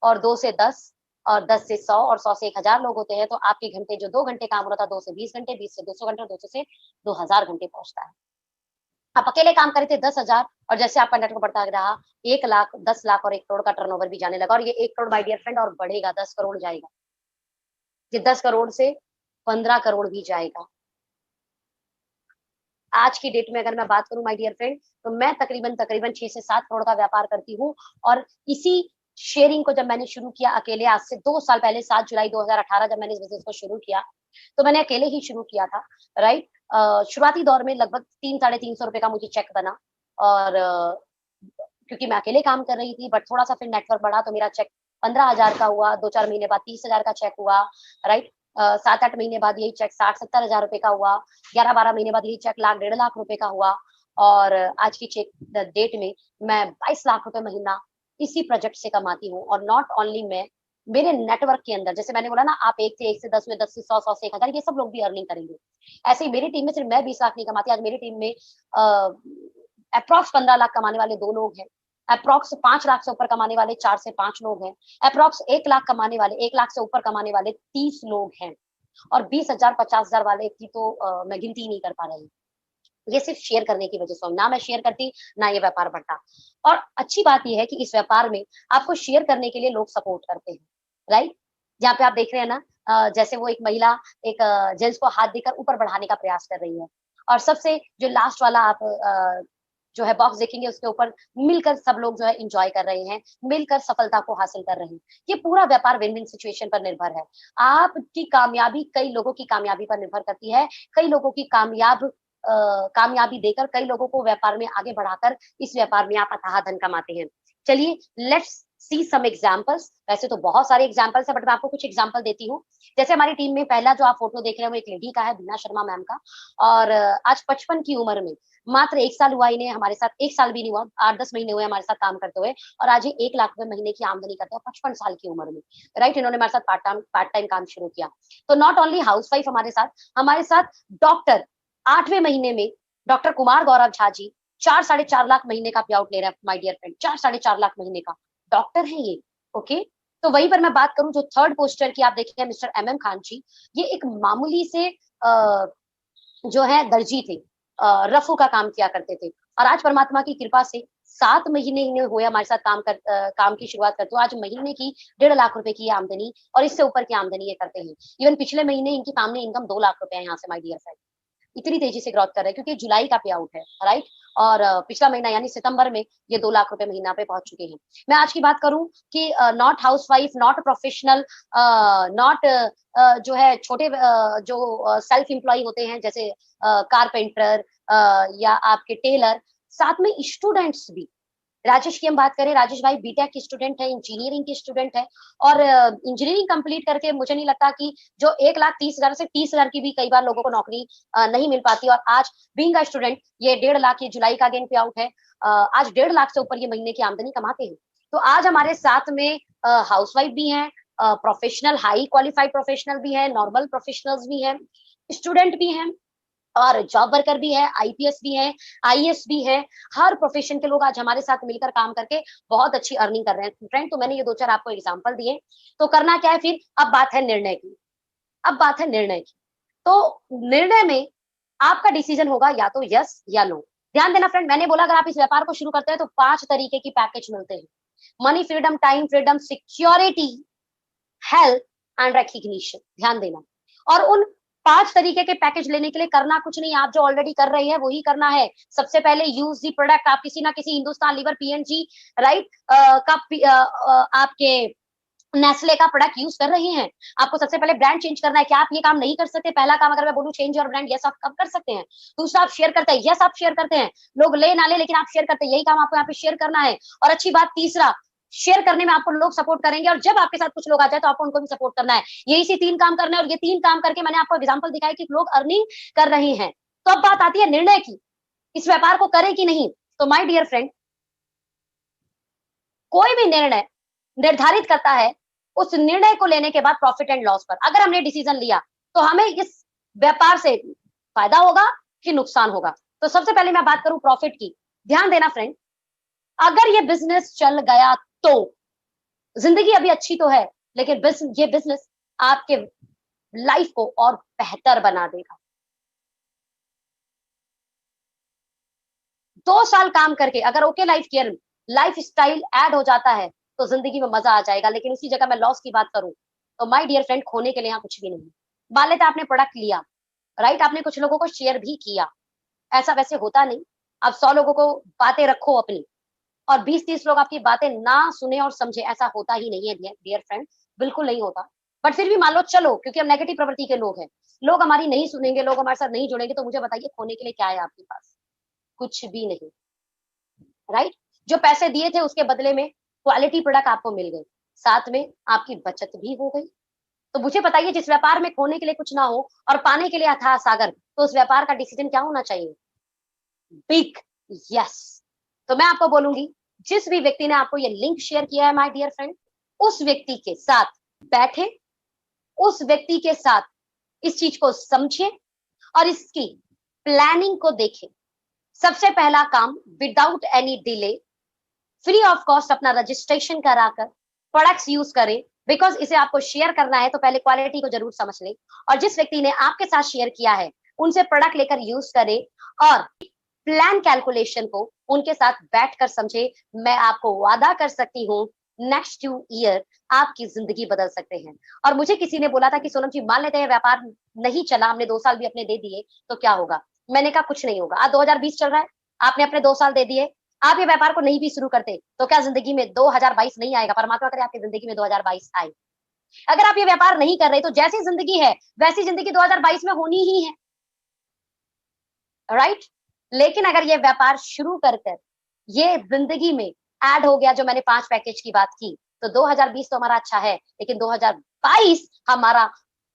और 2 से 10 और 10 से 100 और 100 से 1,000 लोग होते हैं, तो आपके घंटे जो 2 घंटे काम हो रहा था, 2 से 20 घंटे, 20 से 200 घंटे, 200 से 2,000 घंटे पहुंचता है। आप अकेले काम करे थे 10,000, और जैसे आपका नेटवर्क बढ़ता रहा, 1 लाख, 10 लाख और 1 करोड़ का टर्नओवर भी जाने लगा, और ये 1 करोड़ माय डियर फ्रेंड और बढ़ेगा, 10 करोड़ जाएगा, ये 10 करोड़ से 15 करोड़ भी जाएगा। आज की डेट में अगर मैं बात करूं माय डियर फ्रेंड, तो मैं तकरीबन तकरीबन 6 से 7 करोड़ का व्यापार करती हूँ। और इसी शेयरिंग को जब मैंने शुरू किया अकेले, आज से 2 साल पहले 7 जुलाई 2018 जब मैंने इस बिजनेस को शुरू किया, तो मैंने अकेले ही शुरू किया था, राइट। शुरुआती दौर में लगभग 300-350 रुपए का मुझे चेक बना, और क्योंकि मैं अकेले काम कर रही थी, बट थोड़ा सा फिर नेटवर्क बढ़ा, तो मेरा चेक 15,000 का हुआ, 2-4 महीने बाद 30,000 का चेक हुआ, राइट। 7-8 महीने बाद यही चेक 60-70 हजार रुपए का हुआ, 11-12 महीने बाद यही चेक लाख 1.5 लाख रुपए का हुआ, और आज की चेक डेट में मैं 22 लाख रुपए महीना इसी प्रोजेक्ट से कमाती हूँ। और नॉट ओनली मैं, मेरे नेटवर्क के अंदर, जैसे मैंने बोला ना, आप 1 से 1 से 10 में, 10 से 100, 100 से 1,000, ये सब लोग भी अर्निंग करेंगे। ऐसे ही मेरी टीम में सिर्फ मैं 20 लाख नहीं कमाती, आज मेरी टीम में अप्रॉक्स 15 लाख कमाने वाले 2 लोग हैं, अप्रॉक्स 5 लाख से ऊपर कमाने वाले 4 से 5 लोग हैं, अप्रॉक्स 1 लाख कमाने वाले, 1 लाख से ऊपर कमाने वाले 30 लोग हैं, और 20,000 50,000 वाले की तो मैं गिनती नहीं कर पा रही। ये सिर्फ शेयर करने की वजह से, ना मैं शेयर करती ना ये व्यापार बढ़ता। और अच्छी बात ये है कि इस व्यापार में आपको शेयर करने के लिए लोग सपोर्ट करते हैं, राइट। जहाँ पे आप देख रहे हैं ना, जैसे वो एक महिला एक जेंट्स को हाथ देकर ऊपर बढ़ाने का प्रयास कर रही है, और सबसे जो लास्ट वाला आप जो है बॉक्स देखेंगे, उसके ऊपर मिलकर सब लोग जो है इंजॉय कर रहे हैं, मिलकर सफलता को हासिल कर रहे हैं। ये पूरा व्यापार विन विन सिचुएशन पर निर्भर है। आपकी कामयाबी कई लोगों की कामयाबी पर निर्भर करती है, कई लोगों की कामयाबी देकर कई लोगों को व्यापार में आगे बढ़ाकर इस व्यापार में आप अथाह धन कमाते हैं। चलिए लेट्स सी सम एग्जांपल्स। वैसे तो बहुत सारे एग्जांपल्स है, बट मैं आपको कुछ एग्जांपल देती हूँ। जैसे हमारी टीम में पहला जो आप फोटो देख रहे हैं, वो एक लेडी का है, बीना शर्मा मैम का, और आज 55 की उम्र में, मात्र 1 साल हुआ इन्हें हमारे साथ, 1 साल भी नहीं हुआ, 8-10 महीने हुए हमारे साथ काम करते हुए, और आज ये 1 लाख रुपए महीने की आमदनी करते हैं 55 साल की उम्र में, राइट। इन्होंने हमारे साथ पार्ट टाइम काम शुरू किया। तो नॉट ओनली हाउस वाइफ हमारे साथ डॉक्टर, 8वें महीने में डॉक्टर कुमार गौरव झा जी 4-4.5 लाख महीने का पे आउट ले रहे हैं माय डियर फ्रेंड, 4-4.5 लाख महीने का डॉक्टर है ये। ओके, तो वहीं पर मैं बात करूं, जो थर्ड पोस्टर की आप देखेंगे मिस्टर MM खान जी, ये एक मामूली से जो है दर्जी थे, रफू का काम किया करते थे। और आज परमात्मा की कृपा से 7 महीने इन्हें हुए हमारे साथ काम की शुरुआत करते हुए। आज महीने की 1.5 लाख रुपए की आमदनी और इससे ऊपर की आमदनी ये करते हैं। इवन पिछले महीने इनकी फैमिली इनकम 2 लाख रुपए है यहाँ से, माय डियर फ्रेंड। इतनी तेजी से ग्रोथ कर रहे हैं क्योंकि जुलाई का पे आउट है, राइट? और पिछला महीना यानी सितंबर में ये 2 लाख रुपए महीना पे पहुंच चुके हैं। मैं आज की बात करूं कि not housewife, not professional, not जो है छोटे जो सेल्फ एम्प्लॉय होते हैं, जैसे कारपेंटर या आपके टेलर, साथ में स्टूडेंट्स भी। राजेश की हम बात करें, राजेश भाई बीटेक के स्टूडेंट है, इंजीनियरिंग के स्टूडेंट है और इंजीनियरिंग कंप्लीट करके मुझे नहीं लगता कि जो 1,30,000 से 30,000 की भी कई बार लोगों को नौकरी नहीं मिल पाती, और आज बीइंग अ स्टूडेंट ये 1.5 लाख, ये जुलाई का अगेन पे आउट है, आज 1.5 लाख से ऊपर ये महीने की आमदनी कमाते हैं। तो आज हमारे साथ में हाउसवाइफ भी हैं, प्रोफेशनल, हाई क्वालिफाइड प्रोफेशनल भी है, नॉर्मल प्रोफेशनल्स भी हैं, स्टूडेंट भी हैं और जॉब वर्कर भी है, आईपीएस भी है, आईएएस भी है। हर प्रोफेशन के लोग आज हमारे साथ मिलकर काम करके बहुत अच्छी अर्निंग कर रहे हैं फ्रेंड। तो मैंने ये 2-4 आपको एग्जांपल दिए। तो करना क्या है फिर? अब बात है निर्णय की। अब बात है निर्णय की। तो निर्णय में आपका डिसीजन होगा या तो यस या नो। ध्यान देना फ्रेंड, मैंने बोला अगर आप इस व्यापार को शुरू करते हैं तो 5 तरीके की पैकेज मिलते हैं। Money freedom, time freedom, security, health and recognition. ध्यान देना। और उन 5 तरीके के पैकेज लेने के लिए करना कुछ नहीं, आप जो ऑलरेडी कर रहे हैं वही करना है। सबसे पहले यूज दी प्रोडक्ट। आप किसी ना किसी हिंदुस्तान लीवर, पीएनजी, राइट, आपके नेस्ले का प्रोडक्ट यूज कर रहे हैं। आपको सबसे पहले ब्रांड चेंज करना है। क्या आप ये काम नहीं कर सकते? पहला काम अगर मैं बोलूं चेंज योर ब्रांड, यस आप कब कर सकते हैं? दूसरा, आप शेयर करते हैं, यस आप शेयर करते हैं। लोग ले ना ले लेकिन आप शेयर करते हैं, यही काम आपको यहाँ पे शेयर करना है। और अच्छी बात, तीसरा, शेयर करने में आपको लोग सपोर्ट करेंगे और जब आपके साथ कुछ लोग आ जाए तो आपको उनको भी सपोर्ट करना है। यही से 3 काम करना है और ये 3 काम करके मैंने आपको एग्जांपल दिखाया कि लोग अर्निंग कर रहे हैं। तो अब बात आती है निर्णय की, इस व्यापार को करें कि नहीं। तो माय डियर फ्रेंड, कोई भी निर्णय निर्धारित करता है उस निर्णय को लेने के बाद प्रॉफिट एंड लॉस पर। अगर हमने डिसीजन लिया तो हमें इस व्यापार से फायदा होगा कि नुकसान होगा। तो सबसे पहले मैं बात करूं प्रॉफिट की। ध्यान देना फ्रेंड, अगर ये बिजनेस चल गया तो जिंदगी अभी अच्छी तो है, लेकिन ये बिजनेस आपके लाइफ को और बेहतर बना देगा। 2 साल काम करके अगर okay life care life style add हो जाता है तो जिंदगी में मजा आ जाएगा। लेकिन उसी जगह मैं लॉस की बात करूं तो माय डियर फ्रेंड, खोने के लिए यहाँ कुछ भी नहीं। मान लेते आपने प्रोडक्ट लिया, राइट, आपने कुछ लोगों को शेयर भी किया, ऐसा वैसे होता नहीं। अब 100 लोगों को बातें रखो अपनी और 20-30 लोग आपकी बातें ना सुने और समझे, ऐसा होता ही नहीं है डियर फ्रेंड, बिल्कुल नहीं होता। बट फिर भी मान लो चलो, क्योंकि हम नेगेटिव प्रवृत्ति के लोग हैं, लोग हमारी नहीं सुनेंगे, लोग हमारे साथ नहीं जुड़ेंगे, तो मुझे बताइए खोने के लिए क्या है आपके पास? कुछ भी नहीं, राइट? जो पैसे दिए थे उसके बदले में क्वालिटी प्रोडक्ट आपको मिल गए, साथ में आपकी बचत भी हो गई। तो मुझे बताइए, जिस व्यापार में खोने के लिए कुछ ना हो और पाने के लिए अथाह सागर, तो उस व्यापार का डिसीजन क्या होना चाहिए? Big yes. तो मैं आपको बोलूंगी, जिस भी व्यक्ति ने आपको ये लिंक शेयर किया है माय डियर फ्रेंड, उस व्यक्ति के साथ बैठे, उस व्यक्ति के साथ इस चीज को समझे और इसकी प्लानिंग को देखें। सबसे पहला काम, without any delay, free of cost अपना रजिस्ट्रेशन कराकर प्रोडक्ट्स यूज करें। बिकॉज इसे आपको शेयर करना है तो पहले क्वालिटी को जरूर समझ लें, और जिस व्यक्ति ने आपके साथ शेयर किया है उनसे प्रोडक्ट लेकर यूज करें और प्लान कैलकुलेशन को उनके साथ बैठकर समझे। मैं आपको वादा कर सकती हूँ नेक्स्ट 2 ईयर आपकी जिंदगी बदल सकते हैं। और मुझे किसी ने बोला था कि सोनम जी, मान लेते हैं व्यापार नहीं चला, हमने 2 साल भी अपने दे दिए, तो क्या होगा? मैंने कहा कुछ नहीं होगा। आज 2020 चल रहा है, आपने अपने 2 साल दे दिए, आप ये व्यापार को नहीं भी शुरू करते तो क्या जिंदगी में 2022 नहीं आएगा? परमात्मा करे आपकी जिंदगी में 2022 आए। अगर आप ये व्यापार नहीं कर रहे तो जैसी जिंदगी है वैसी जिंदगी 2022 में होनी ही है, राइट? लेकिन अगर ये व्यापार शुरू कर ये जिंदगी में ऐड हो गया, जो मैंने 5 पैकेज की बात की, तो 2020 तो हमारा अच्छा है, लेकिन 2022 हमारा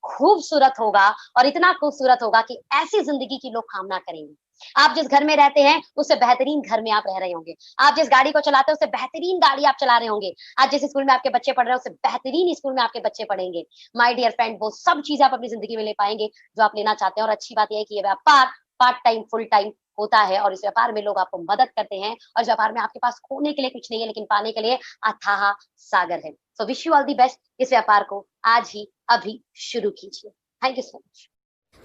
खूबसूरत होगा, और इतना खूबसूरत होगा कि ऐसी जिंदगी की लोग कामना करेंगे। आप जिस घर में रहते हैं उससे बेहतरीन घर में आप रह रहे होंगे, आप जिस गाड़ी को चलाते हैं उससे बेहतरीन गाड़ी आप चला रहे होंगे, आज जिस स्कूल में आपके बच्चे पढ़ रहे हैं उससे बेहतरीन स्कूल में आपके बच्चे पढ़ेंगे। माय डियर फ्रेंड, वो सब चीजें आप अपनी जिंदगी में ले पाएंगे जो आप लेना चाहते हैं। और अच्छी बात यह है कि ये व्यापार पार्ट टाइम फुल टाइम होता है और इस व्यापार में लोग आपको मदद करते हैं, और इस व्यापार में आपके पास खोने के लिए कुछ नहीं है, लेकिन पाने के लिए अथाह सागर है। So wish you all the best. इस व्यापार को आज ही अभी शुरू कीजिए। Thank you so much.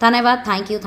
धन्यवाद। Thank you.